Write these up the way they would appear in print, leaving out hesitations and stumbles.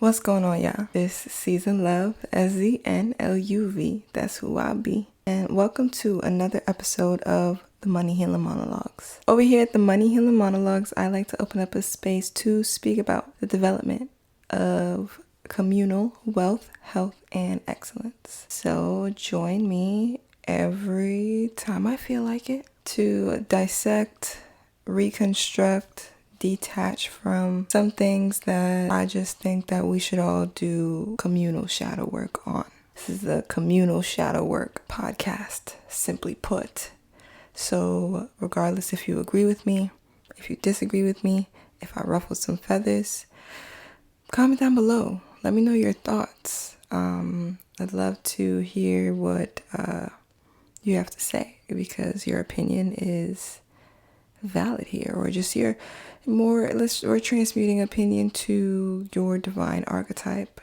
What's going on, y'all? This season love, SZNLUV. That's who I be. And welcome to another episode of the Money Healing Monologues. Over here at the Money Healing Monologues, I like to open up a space to speak about the development of communal wealth, health, and excellence. So join me every time I feel like it to dissect, reconstruct, detach from some things that I just think that we should all do communal shadow work on. This is the communal shadow work podcast, simply put. So regardless if you agree with me, if you disagree with me, if I ruffled some feathers, comment down below. Let me know your thoughts. I'd love to hear what you have to say, because your opinion is valid here, or just your we're transmuting opinion to your divine archetype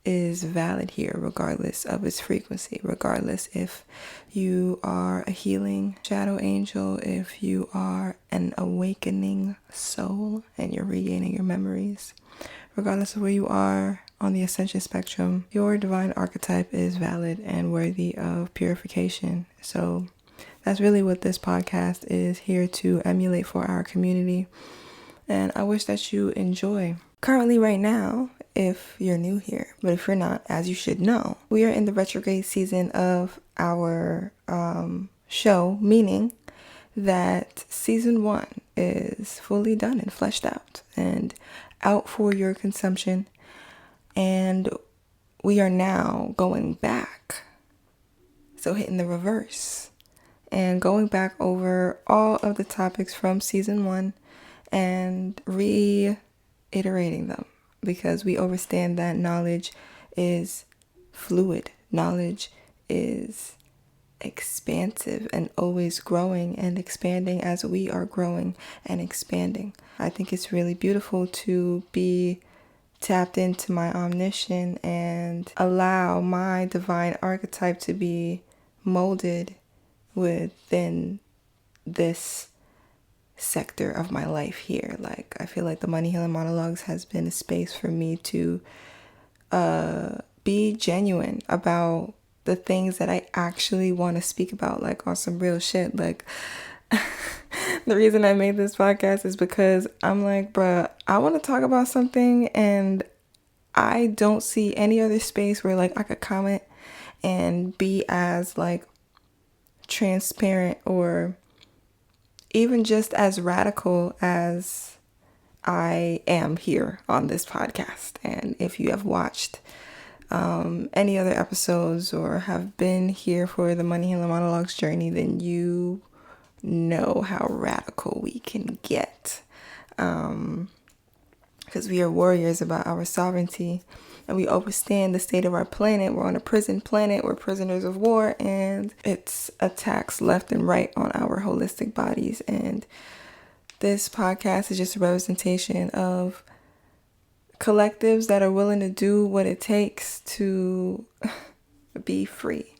is valid here, regardless of its frequency, regardless if you are a healing shadow angel, if you are an awakening soul and you're regaining your memories, regardless of where you are on the ascension spectrum, your divine archetype is valid and worthy of purification. So that's really what this podcast is here to emulate for our community. And I wish that you enjoy. Currently right now, if you're new here, but if you're not, as you should know, we are in the retrograde season of our show, meaning that season 1 is fully done and fleshed out and out for your consumption. And we are now going back. So hitting the reverse and going back over all of the topics from season 1 and reiterating them, because we understand that knowledge is fluid. Knowledge is expansive and always growing and expanding as we are growing and expanding. I think it's really beautiful to be tapped into my omniscience and allow my divine archetype to be molded within this sector of my life here. Like, I feel like the Money Healing Monologues has been a space for me to be genuine about the things that I actually want to speak about, like on some real shit. Like, the reason I made this podcast is because I'm like, bruh, I want to talk about something and I don't see any other space where like I could comment and be as like transparent or even just as radical as I am here on this podcast. And if you have watched any other episodes or have been here for the Money Healing Monologues journey, then you know how radical we can get. Because we are warriors about our sovereignty and we understand the state of our planet. We're on a prison planet. We're prisoners of war, and it's attacks left and right on our holistic bodies. And this podcast is just a representation of collectives that are willing to do what it takes to be free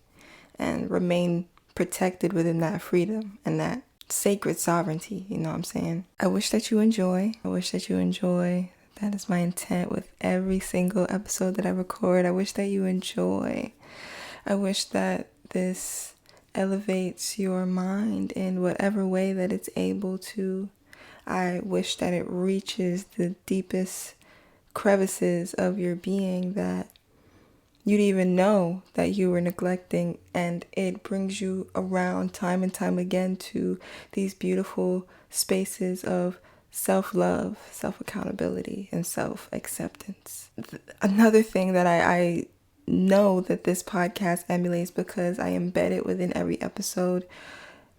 and remain protected within that freedom and that sacred sovereignty. You know what I'm saying? I wish that you enjoy. That is my intent with every single episode that I record. I wish that you enjoy. I wish that this elevates your mind in whatever way that it's able to. I wish that it reaches the deepest crevices of your being that you'd even know that you were neglecting, and it brings you around time and time again to these beautiful spaces of self-love, self-accountability, and self-acceptance. Another thing that I know that this podcast emulates, because I embed it within every episode,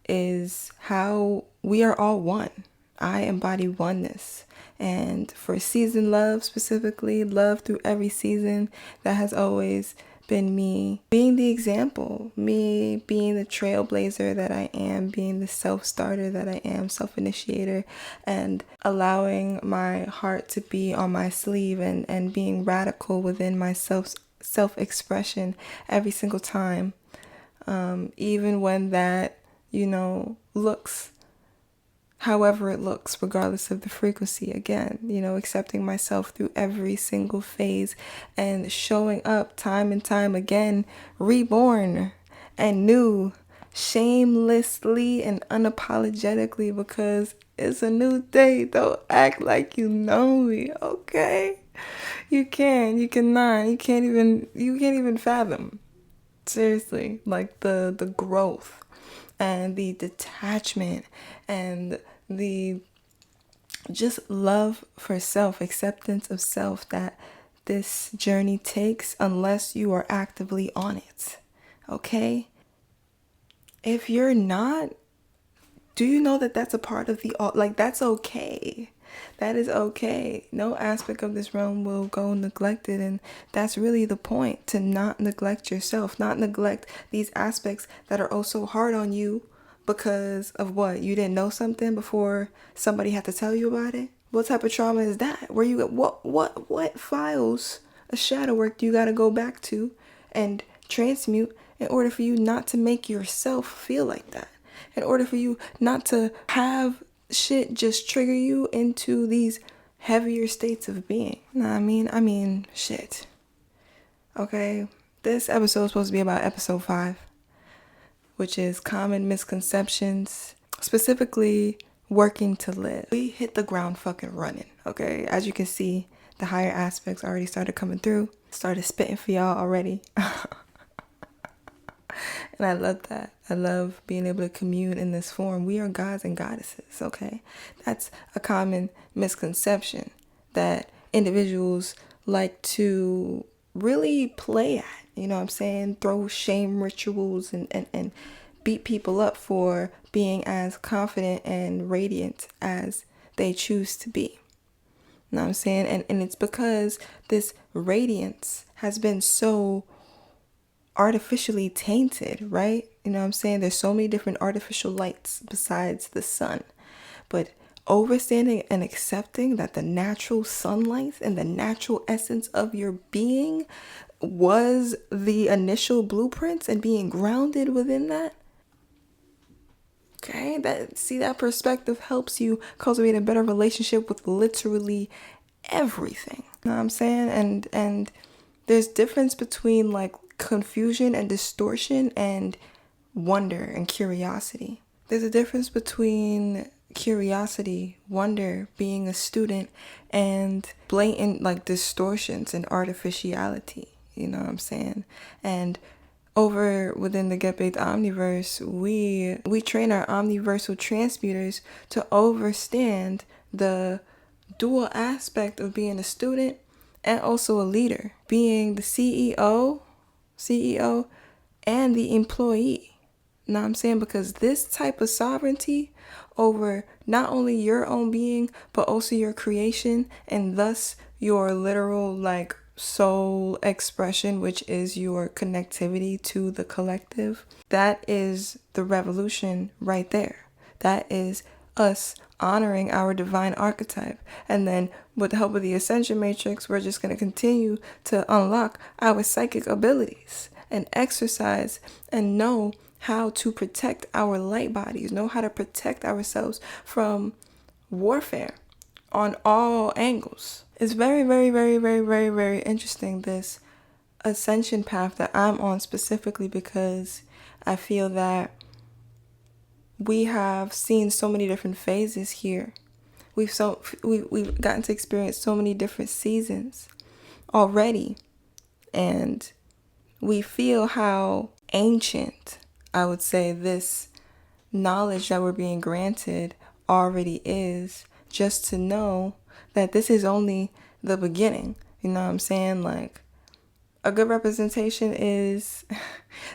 is how we are all one. I embody oneness. And for season love specifically, love through every season, that has always been me being the example, me being the trailblazer that I am, being the self-starter that I am, self-initiator, and allowing my heart to be on my sleeve and being radical within my self-expression every single time, even when that, looks however it looks, regardless of the frequency. Again, accepting myself through every single phase and showing up time and time again, reborn and new, shamelessly and unapologetically, because it's a new day. Don't act like you know me, okay? You cannot, you can't even fathom. Seriously, like the growth and the detachment and the just love for self, acceptance of self that this journey takes unless you are actively on it. Okay? If you're not, do you know that that's a part of that's okay. That is okay. No aspect of this realm will go neglected, and that's really the point, to not neglect yourself, not neglect these aspects that are also hard on you because of what? You didn't know something before somebody had to tell you about it? What type of trauma is that? Where you what files of shadow work do you got to go back to and transmute in order for you not to make yourself feel like that? In order for you not to have shit just trigger you into these heavier states of being. Nah, I mean, shit. Okay, this episode is supposed to be about episode 5, which is common misconceptions, specifically working to live. We hit the ground fucking running, okay? As you can see, the higher aspects already started coming through, started spitting for y'all already. And I love that. I love being able to commune in this form. We are gods and goddesses, okay? That's a common misconception that individuals like to really play at. You know what I'm saying? Throw shame rituals and beat people up for being as confident and radiant as they choose to be. You know what I'm saying? And it's because this radiance has been so artificially tainted, right? You know what I'm saying? There's so many different artificial lights besides the sun. But understanding and accepting that the natural sunlight and the natural essence of your being was the initial blueprints, and being grounded within that. Okay, that perspective helps you cultivate a better relationship with literally everything. You know what I'm saying? And there's difference between like confusion and distortion and wonder and curiosity. There's a difference between curiosity, wonder, being a student, and blatant like distortions and artificiality. You know what I'm saying? And over within the Get Baked Omniverse, we train our omniversal transmuters to understand the dual aspect of being a student and also a leader, being the CEO and the employee. You know what I'm saying? Because this type of sovereignty over not only your own being, but also your creation, and thus your literal like soul expression, which is your connectivity to the collective. That is the revolution right there. That is us honoring our divine archetype. And then with the help of the Ascension Matrix, we're just going to continue to unlock our psychic abilities and exercise and know how to protect our light bodies, know how to protect ourselves from warfare on all angles. It's very, very, very, very, very, very interesting, this ascension path that I'm on, specifically because I feel that we have seen so many different phases here. We've gotten to experience so many different seasons already, and we feel how ancient, I would say, this knowledge that we're being granted already is, just to know that this is only the beginning. You know what I'm saying? Like, a good representation is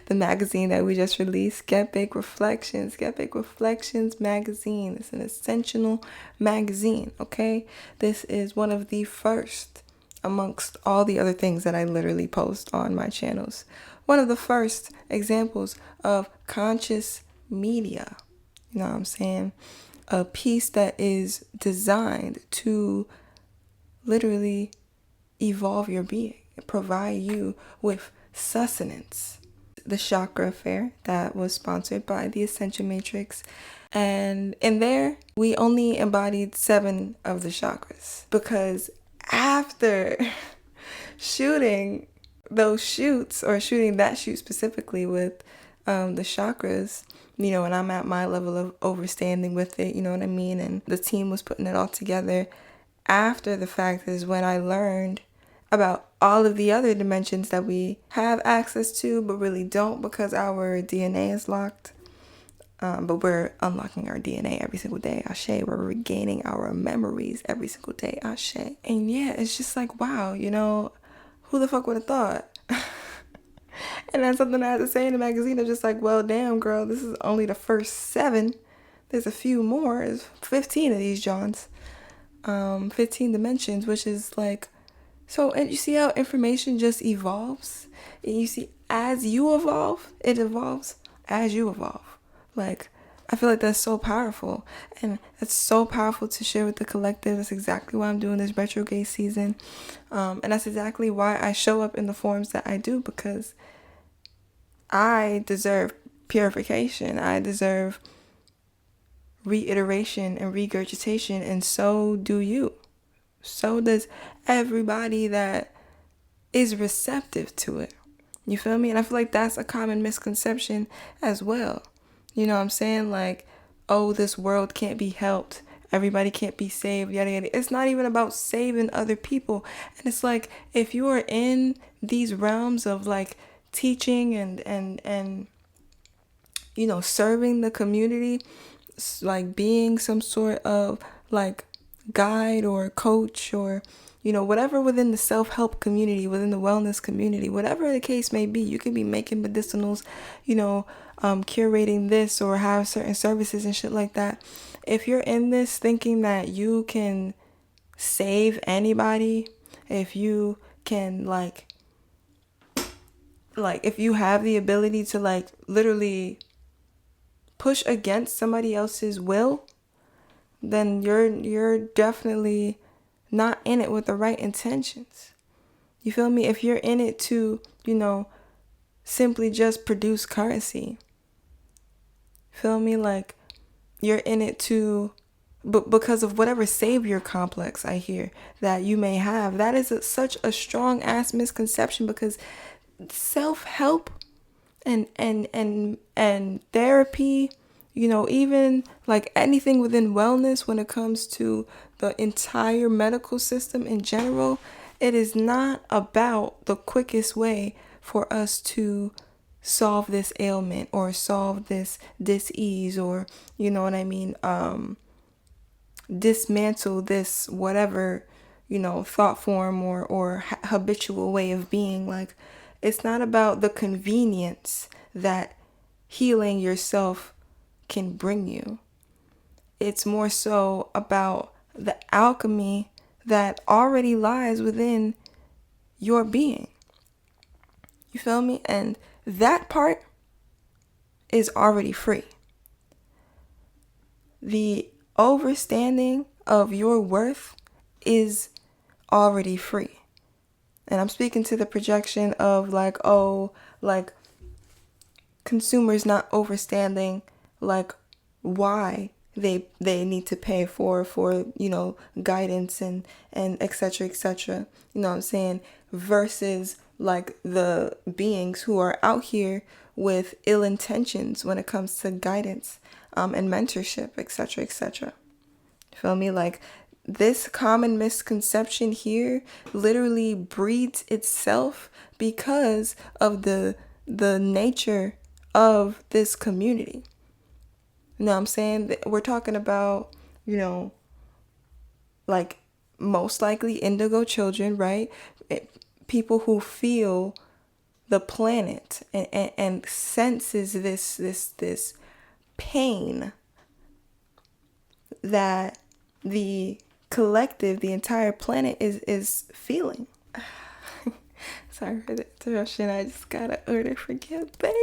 the magazine that we just released, Get Big Reflections. Get Big Reflections magazine. It's an essential magazine, okay? This is one of the first amongst all the other things that I literally post on my channels. One of the first examples of conscious media. You know what I'm saying? A piece that is designed to literally evolve your being, provide you with sustenance. the Chakra Affair that was sponsored by the Ascension Matrix. And in there, we only embodied 7 of the chakras. Because after shooting those shoots, or shooting that shoot specifically with the chakras, you know, and I'm at my level of overstanding with it, you know what I mean? And the team was putting it all together. After the fact is when I learned about all of the other dimensions that we have access to, but really don't because our DNA is locked. But we're unlocking our DNA every single day, Ashe. We're regaining our memories every single day, Ashe. And yeah, it's just like, wow, you know, who the fuck would have thought? And that's something I had to say in the magazine. I'm just like, well, damn, girl, this is only the first 7. There's a few more. There's 15 of these Johns. 15 dimensions, which is like, so, and you see how information just evolves? And you see, as you evolve, it evolves as you evolve. Like, I feel like that's so powerful. And it's so powerful to share with the collective. That's exactly why I'm doing this retrograde season. And that's exactly why I show up in the forms that I do, because I deserve purification. I deserve reiteration and regurgitation, and so do you. So does everybody that is receptive to it. You feel me? And I feel like that's a common misconception as well. You know what I'm saying? Like, oh, this world can't be helped. Everybody can't be saved, yada yada. It's not even about saving other people. And it's like, if you are in these realms of like teaching and you know, serving the community, like being some sort of like guide or coach, or you know, whatever within the self-help community, within the wellness community, whatever the case may be, you can be making medicinals, you know, curating this or have certain services and shit like that. If you're in this thinking that you can save anybody, if you can like if you have the ability to like literally push against somebody else's will, then you're definitely not in it with the right intentions. You feel me? If you're in it to, you know, simply just produce currency, feel me? Like, you're in it to, but because of whatever savior complex I hear that you may have, that is such a strong ass misconception, because self-help and therapy, you know, even like anything within wellness, when it comes to the entire medical system in general, it is not about the quickest way for us to solve this ailment or solve this dis-ease, or you know what I mean, dismantle this whatever, you know, thought form or habitual way of being. Like, it's not about the convenience that healing yourself can bring you. It's more so about the alchemy that already lies within your being. You feel me? And that part is already free. The overstanding of your worth is already free. And I'm speaking to the projection of like, oh, like consumers not overstanding like why they need to pay for you know, guidance and etc etc, you know what I'm saying, versus like the beings who are out here with ill intentions when it comes to guidance and mentorship, etc etc. Feel me? Like, this common misconception here literally breeds itself because of the nature of this community. You know what I'm saying? We're talking about, you know, like most likely indigo children, right? People who feel the planet and senses this pain that the collective, the entire planet is feeling. Sorry for the interruption. I just gotta order forgive me.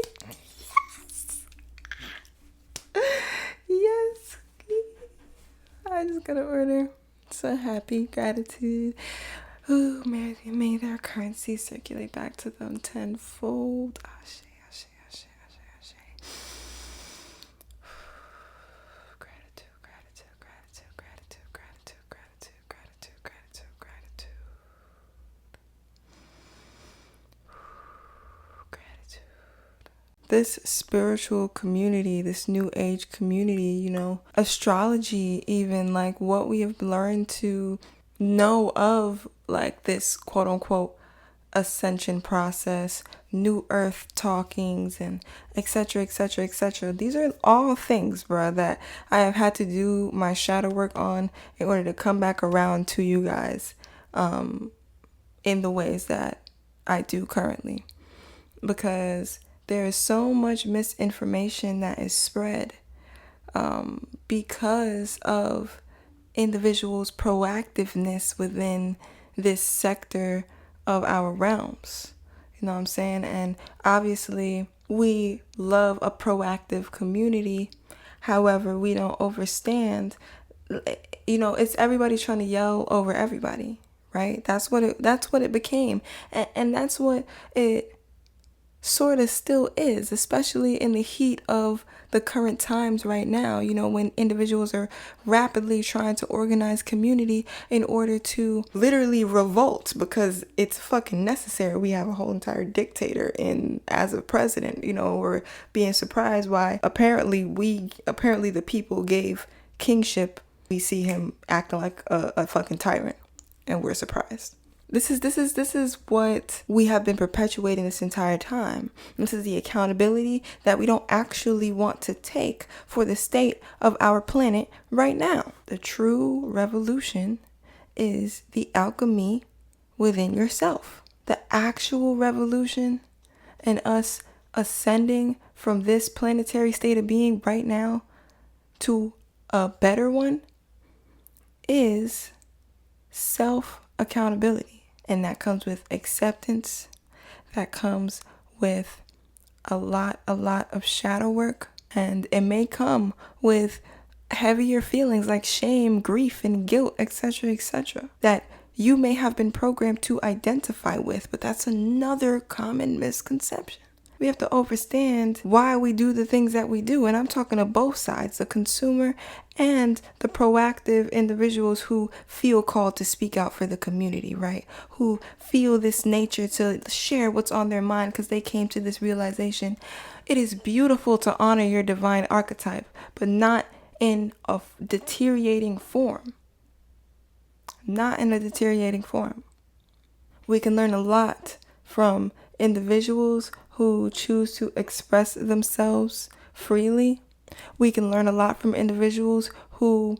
Yes. I just gotta order. So happy, gratitude. Ooh, may their currency circulate back to them tenfold. Ashe, ashe, this spiritual community, this new age community, astrology, even like what we have learned to know of, like this quote unquote ascension process, new earth talkings, and etc, etc, etc. These are all things, bruh, that I have had to do my shadow work on in order to come back around to you guys in the ways that I do currently, because there is so much misinformation that is spread because of individuals' proactiveness within this sector of our realms. You know what I'm saying? And obviously, we love a proactive community. However, we don't understand, it's everybody trying to yell over everybody, right? That's what it became. And that's what it sort of still is, especially in the heat of the current times right now, when individuals are rapidly trying to organize community in order to literally revolt because it's fucking necessary. We have a whole entire dictator as a president, we're being surprised why apparently the people gave kingship. We see him acting like a fucking tyrant, and we're surprised. This is what we have been perpetuating this entire time. This is the accountability that we don't actually want to take for the state of our planet right now. The true revolution is the alchemy within yourself. The actual revolution and us ascending from this planetary state of being right now to a better one is self-accountability. And that comes with acceptance. That comes with a lot of shadow work. And it may come with heavier feelings like shame, grief, and guilt, etc., etc., that you may have been programmed to identify with. But that's another common misconception. We have to understand why we do the things that we do. And I'm talking to both sides, the consumer and the proactive individuals who feel called to speak out for the community, right? Who feel this nature to share what's on their mind because they came to this realization. It is beautiful to honor your divine archetype, but not in a deteriorating form. Not in a deteriorating form. We can learn a lot from individuals who choose to express themselves freely. We can learn a lot from individuals who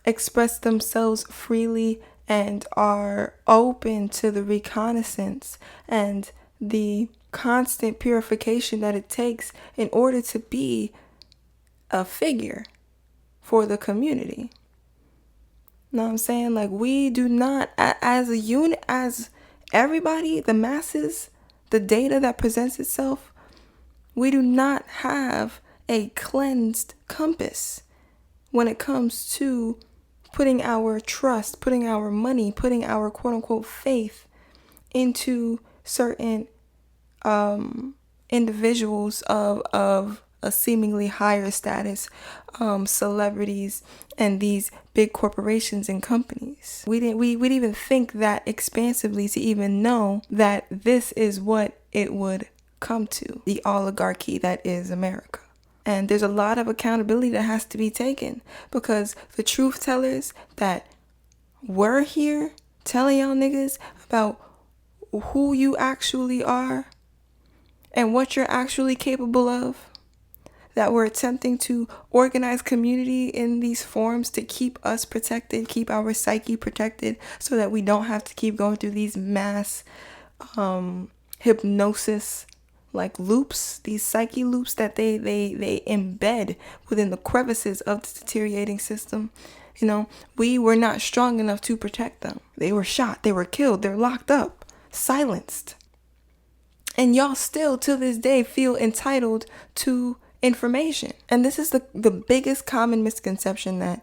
express themselves freely and are open to the reconnaissance and the constant purification that it takes in order to be a figure for the community. Know what I'm saying? Like, we do not, as a unit, as everybody, the masses, the data that presents itself, we do not have a cleansed compass when it comes to putting our trust, putting our money, putting our quote unquote faith into certain individuals of a seemingly higher status, celebrities, and these big corporations and companies. We didn't even think that expansively to even know that this is what it would come to, the oligarchy that is America. And there's a lot of accountability that has to be taken, because the truth tellers that were here telling y'all niggas about who you actually are and what you're actually capable of, that we're attempting to organize community in these forms to keep us protected, keep our psyche protected, so that we don't have to keep going through these mass hypnosis like loops, these psyche loops that they embed within the crevices of the deteriorating system. We were not strong enough to protect them. They were shot, they were killed, they're locked up, silenced. And y'all still to this day feel entitled to information. And this is the biggest common misconception that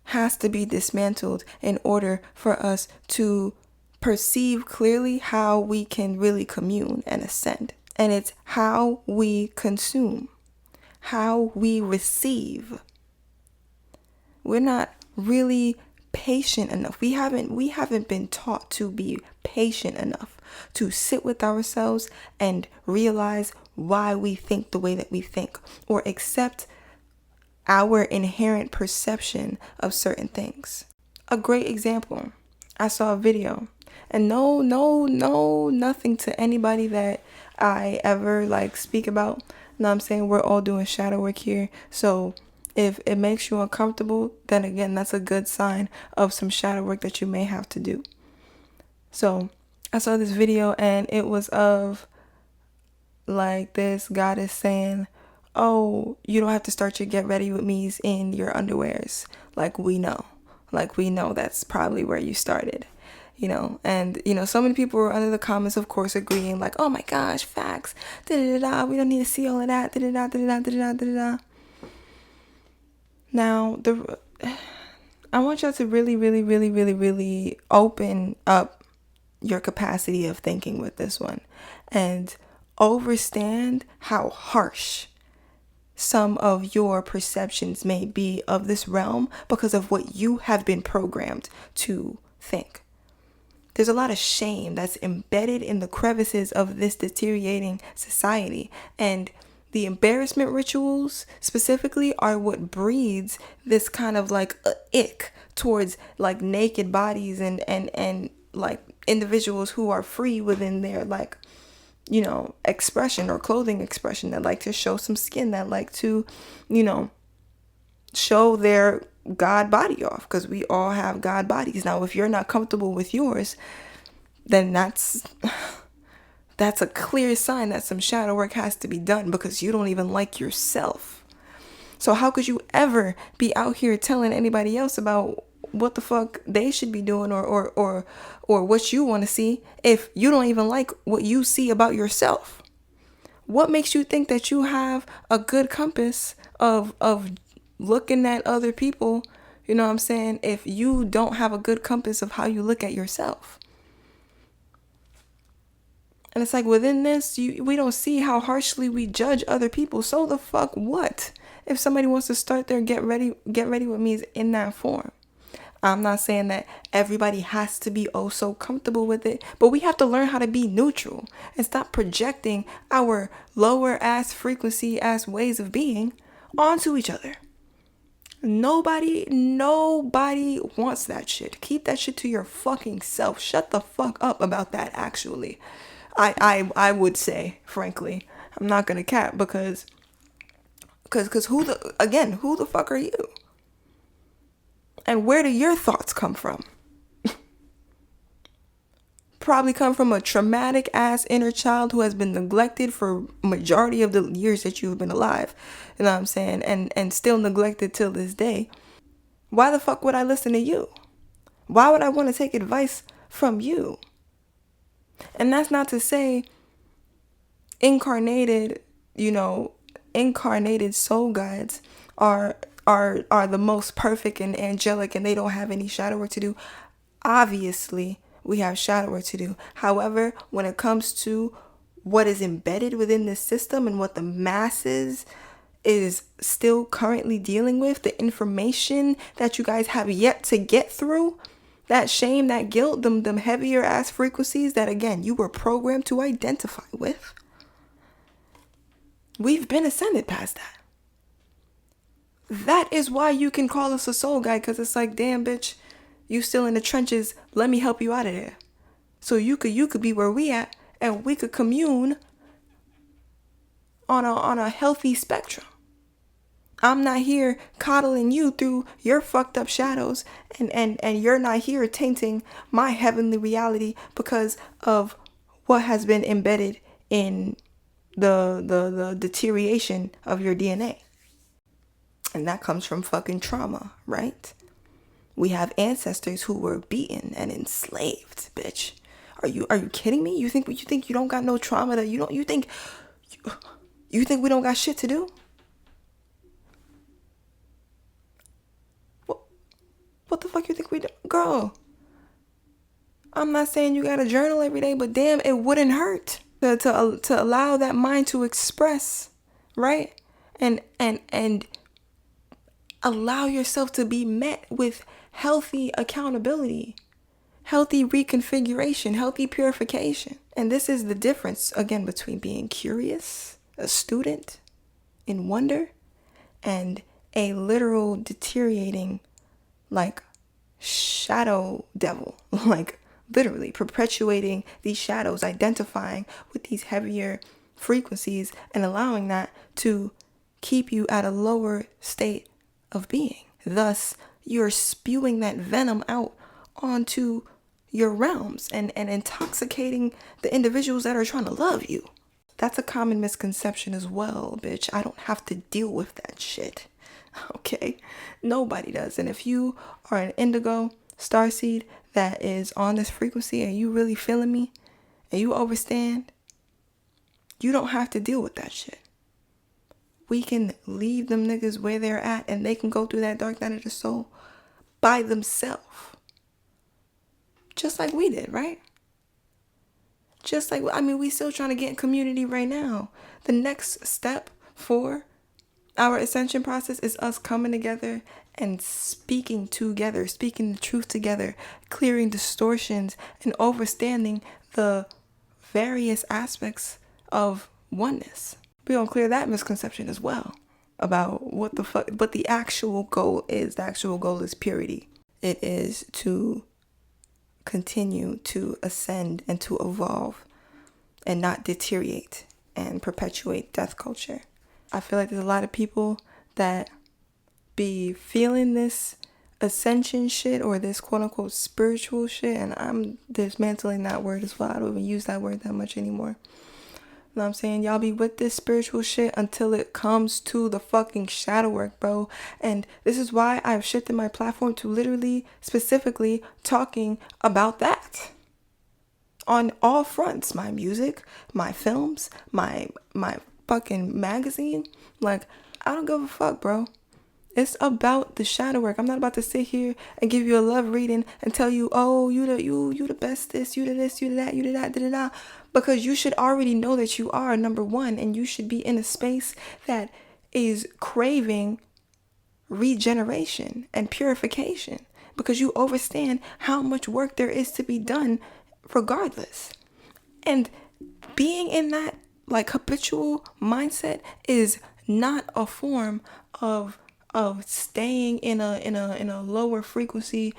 has to be dismantled in order for us to perceive clearly how we can really commune and ascend. And it's how we consume, how we receive. We're not really patient enough. We haven't been taught to be patient enough to sit with ourselves and realize why we think the way that we think, or accept our inherent perception of certain things. A great example, I saw a video, and nothing to anybody that I ever speak about. No, I'm saying we're all doing shadow work here. So if it makes you uncomfortable, then again, that's a good sign of some shadow work that you may have to do. So I saw this video, and it was of this goddess saying, oh, you don't have to start your get ready with me's in your underwears. We know that's probably where you started, and so many people were under the comments, of course, agreeing oh my gosh, facts, we don't need to see all of that, Now I want y'all to really open up your capacity of thinking with this one, and understand how harsh some of your perceptions may be of this realm because of what you have been programmed to think. There's a lot of shame that's embedded in the crevices of this deteriorating society, and the embarrassment rituals specifically are what breeds this kind of ick towards naked bodies and individuals who are free within their expression or clothing expression, that like to show some skin, that like to show their God body off, because we all have God bodies. Now if you're not comfortable with yours, then that's a clear sign that some shadow work has to be done, because you don't even like yourself. So how could you ever be out here telling anybody else about what the fuck they should be doing or what you want to see if you don't even like what you see about yourself? What makes you think that you have a good compass of looking at other people, if you don't have a good compass of how you look at yourself? And it's within this, we don't see how harshly we judge other people. So the fuck what? If somebody wants to start their get ready with me in that form. I'm not saying that everybody has to be so comfortable with it, but we have to learn how to be neutral and stop projecting our lower ass frequency ass ways of being onto each other. Nobody wants that shit. Keep that shit to your fucking self. Shut the fuck up about that, actually. I would say, frankly. I'm not gonna cap, because who the fuck are you? And where do your thoughts come from? Probably come from a traumatic ass inner child who has been neglected for majority of the years that you've been alive. You know what I'm saying? And still neglected till this day. Why the fuck would I listen to you? Why would I want to take advice from you? And that's not to say incarnated soul guides are the most perfect and angelic, and they don't have any shadow work to do. Obviously, we have shadow work to do. However, when it comes to what is embedded within this system and what the masses is still currently dealing with, the information that you guys have yet to get through, that shame, that guilt, them heavier ass frequencies that, again, you were programmed to identify with, we've been ascended past that. That is why you can call us a soul guide, because it's damn bitch, you still in the trenches, let me help you out of there. So you could be where we at, and we could commune on a healthy spectrum. I'm not here coddling you through your fucked up shadows, and you're not here tainting my heavenly reality because of what has been embedded in the deterioration of your DNA. And that comes from fucking trauma, right? We have ancestors who were beaten and enslaved, bitch. Are you kidding me? You think you don't got no trauma, that you think we don't got shit to do? What the fuck you think we do? Girl, I'm not saying you gotta journal every day, but damn, it wouldn't hurt to allow that mind to express, right? And allow yourself to be met with healthy accountability, healthy reconfiguration, healthy purification. And this is the difference, again, between being curious, a student in wonder, and a literal deteriorating, like, shadow devil, like literally perpetuating these shadows, identifying with these heavier frequencies and allowing that to keep you at a lower state of being. Thus, you're spewing that venom out onto your realms and intoxicating the individuals that are trying to love you. That's a common misconception as well, bitch. I don't have to deal with that shit. Okay? Nobody does. And if you are an indigo starseed that is on this frequency and you really feeling me and you overstand, you don't have to deal with that shit. We can leave them niggas where they're at and they can go through that dark night of the soul by themselves. Just like we did, right? Just like, we still trying to get in community right now. The next step for our ascension process is us coming together and speaking together, speaking the truth together, clearing distortions and understanding the various aspects of oneness. We're going to clear that misconception as well about what the fuck, but the actual goal is. The actual goal is purity. It is to continue to ascend and to evolve and not deteriorate and perpetuate death culture. I feel like there's a lot of people that be feeling this ascension shit or this quote unquote spiritual shit, and I'm dismantling that word as well. I don't even use that word that much anymore. You know what I'm saying? Y'all be with this spiritual shit until it comes to the fucking shadow work, bro. And this is why I've shifted my platform to literally, specifically talking about that. On all fronts. My music, my films, my fucking magazine. Like, I don't give a fuck, bro. It's about the shadow work. I'm not about to sit here and give you a love reading and tell you, oh, you the best this, you the this, you the that, you the that, da-da-da. Because you should already know that you are number one, and you should be in a space that is craving regeneration and purification, because you understand how much work there is to be done regardless. And being in that like habitual mindset is not a form of staying in a lower frequency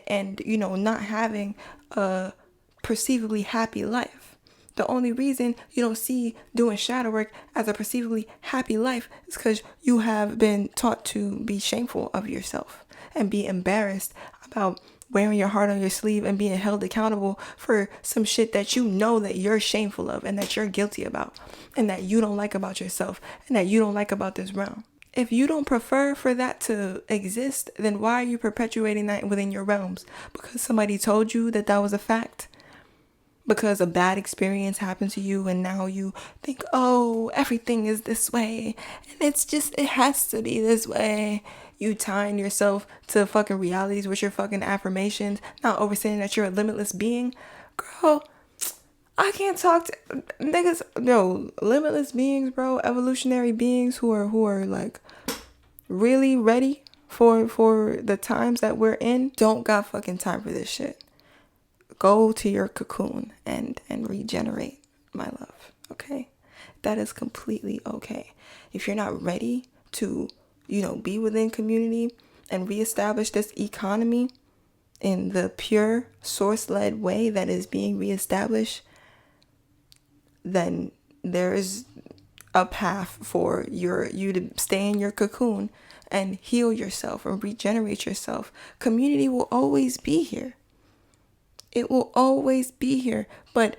and not having a perceivably happy life. The only reason you don't see doing shadow work as a perceivably happy life is because you have been taught to be shameful of yourself and be embarrassed about wearing your heart on your sleeve and being held accountable for some shit that you know that you're shameful of and that you're guilty about and that you don't like about yourself and that you don't like about this realm. If you don't prefer for that to exist, then why are you perpetuating that within your realms? Because somebody told you that that was a fact? Because a bad experience happened to you and now you think, oh, everything is this way and it has to be this way. You tying yourself to fucking realities with your fucking affirmations, not overstanding that you're a limitless being. Girl, I can't talk to niggas. No, limitless beings, bro. Evolutionary beings who are like really ready for the times that we're in. Don't got fucking time for this shit. Go to your cocoon and regenerate, my love. Okay? That is completely okay. If you're not ready to, be within community and reestablish this economy in the pure source-led way that is being reestablished, then there is a path for you to stay in your cocoon and heal yourself and regenerate yourself. Community will always be here. It will always be here, but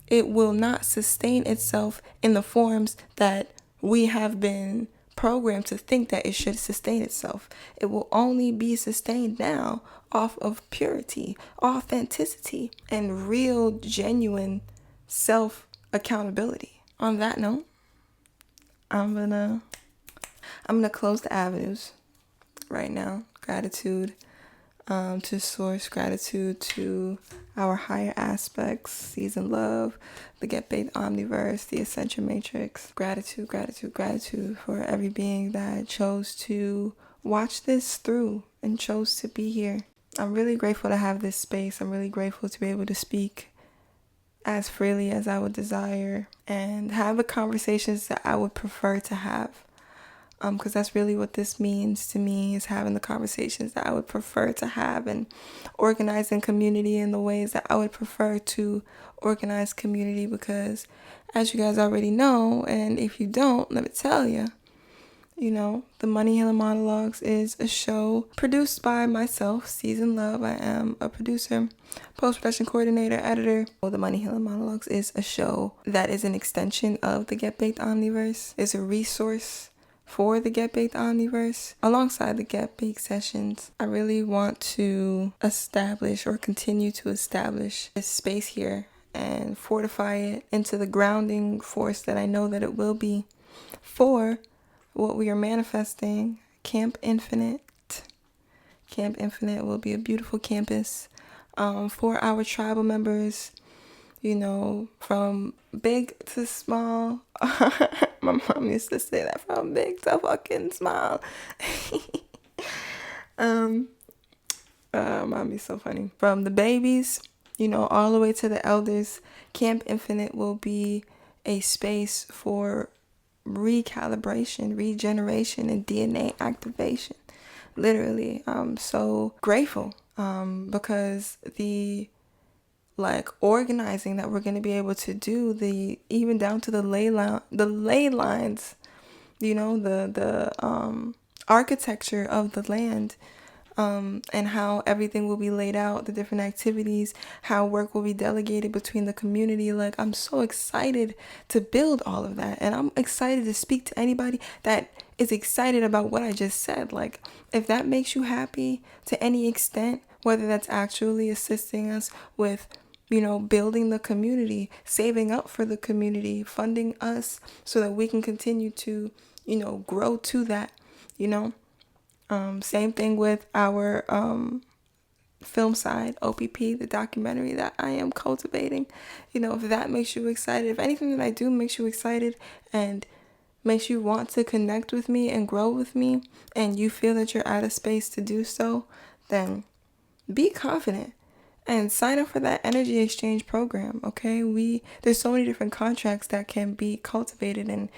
it will not sustain itself in the forms that we have been programmed to think that it should sustain itself. It will only be sustained now off of purity, authenticity, and real, genuine self-accountability. On that note, I'm gonna close the avenues right now. Gratitude to source, gratitude to our higher aspects, season love, the Get Baked Omniverse, the Ascension Matrix. Gratitude for every being that chose to watch this through and chose to be here. I'm really grateful to have this space. I'm really grateful to be able to speak as freely as I would desire, and have the conversations that I would prefer to have. Because that's really what this means to me, is having the conversations that I would prefer to have, and organizing community in the ways that I would prefer to organize community. Because as you guys already know, and if you don't, let me tell you, the Money Healing Monologues is a show produced by myself, Season Love. I am a producer, post-production coordinator, editor. The Money Healing Monologues is a show that is an extension of the Get Baked Omniverse. It's a resource for the Get Baked Omniverse. Alongside the Get Baked sessions, I really want to establish, or continue to establish, this space here and fortify it into the grounding force that I know that it will be for what we are manifesting. Camp Infinite. Camp Infinite will be a beautiful campus for our tribal members, from big to small. My mom used to say that, from big to fucking small. Mommy's so funny. From the babies, all the way to the elders. Camp Infinite will be a space for recalibration, regeneration, and DNA activation. Literally, I'm so grateful because the organizing that we're going to be able to do, even down to the ley lines, the architecture of the land, and how everything will be laid out, the different activities, how work will be delegated between the community. I'm so excited to build all of that, and I'm excited to speak to anybody that is excited about what I just said. If that makes you happy to any extent, whether that's actually assisting us with building the community, saving up for the community, funding us so that we can continue to grow to that. Same thing with our film side, OPP, the documentary that I am cultivating. If that makes you excited, if anything that I do makes you excited and makes you want to connect with me and grow with me, and you feel that you're at a space to do so, then be confident and sign up for that energy exchange program. Okay, there's so many different contracts that can be cultivated, and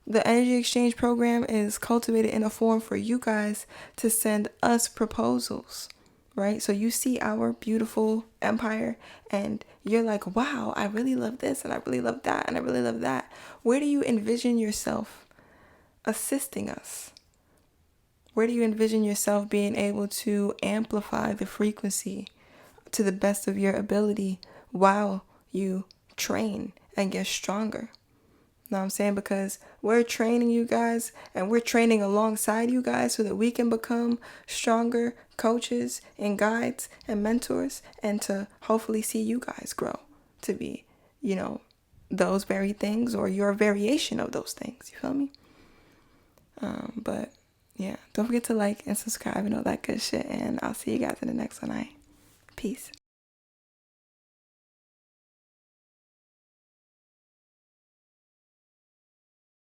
the energy exchange program is cultivated in a form for you guys to send us proposals, right? So you see our beautiful empire and you're like, wow, I really love this, and I really love that, and I really love that. Where do you envision yourself assisting us? Where do you envision yourself being able to amplify the frequency to the best of your ability while you train and get stronger? Know what I'm saying? Because we're training you guys, and we're training alongside you guys so that we can become stronger coaches and guides and mentors, and to hopefully see you guys grow to be, those very things, or your variation of those things. You feel me? But yeah, don't forget to like and subscribe and all that good shit, and I'll see you guys in the next one. Peace.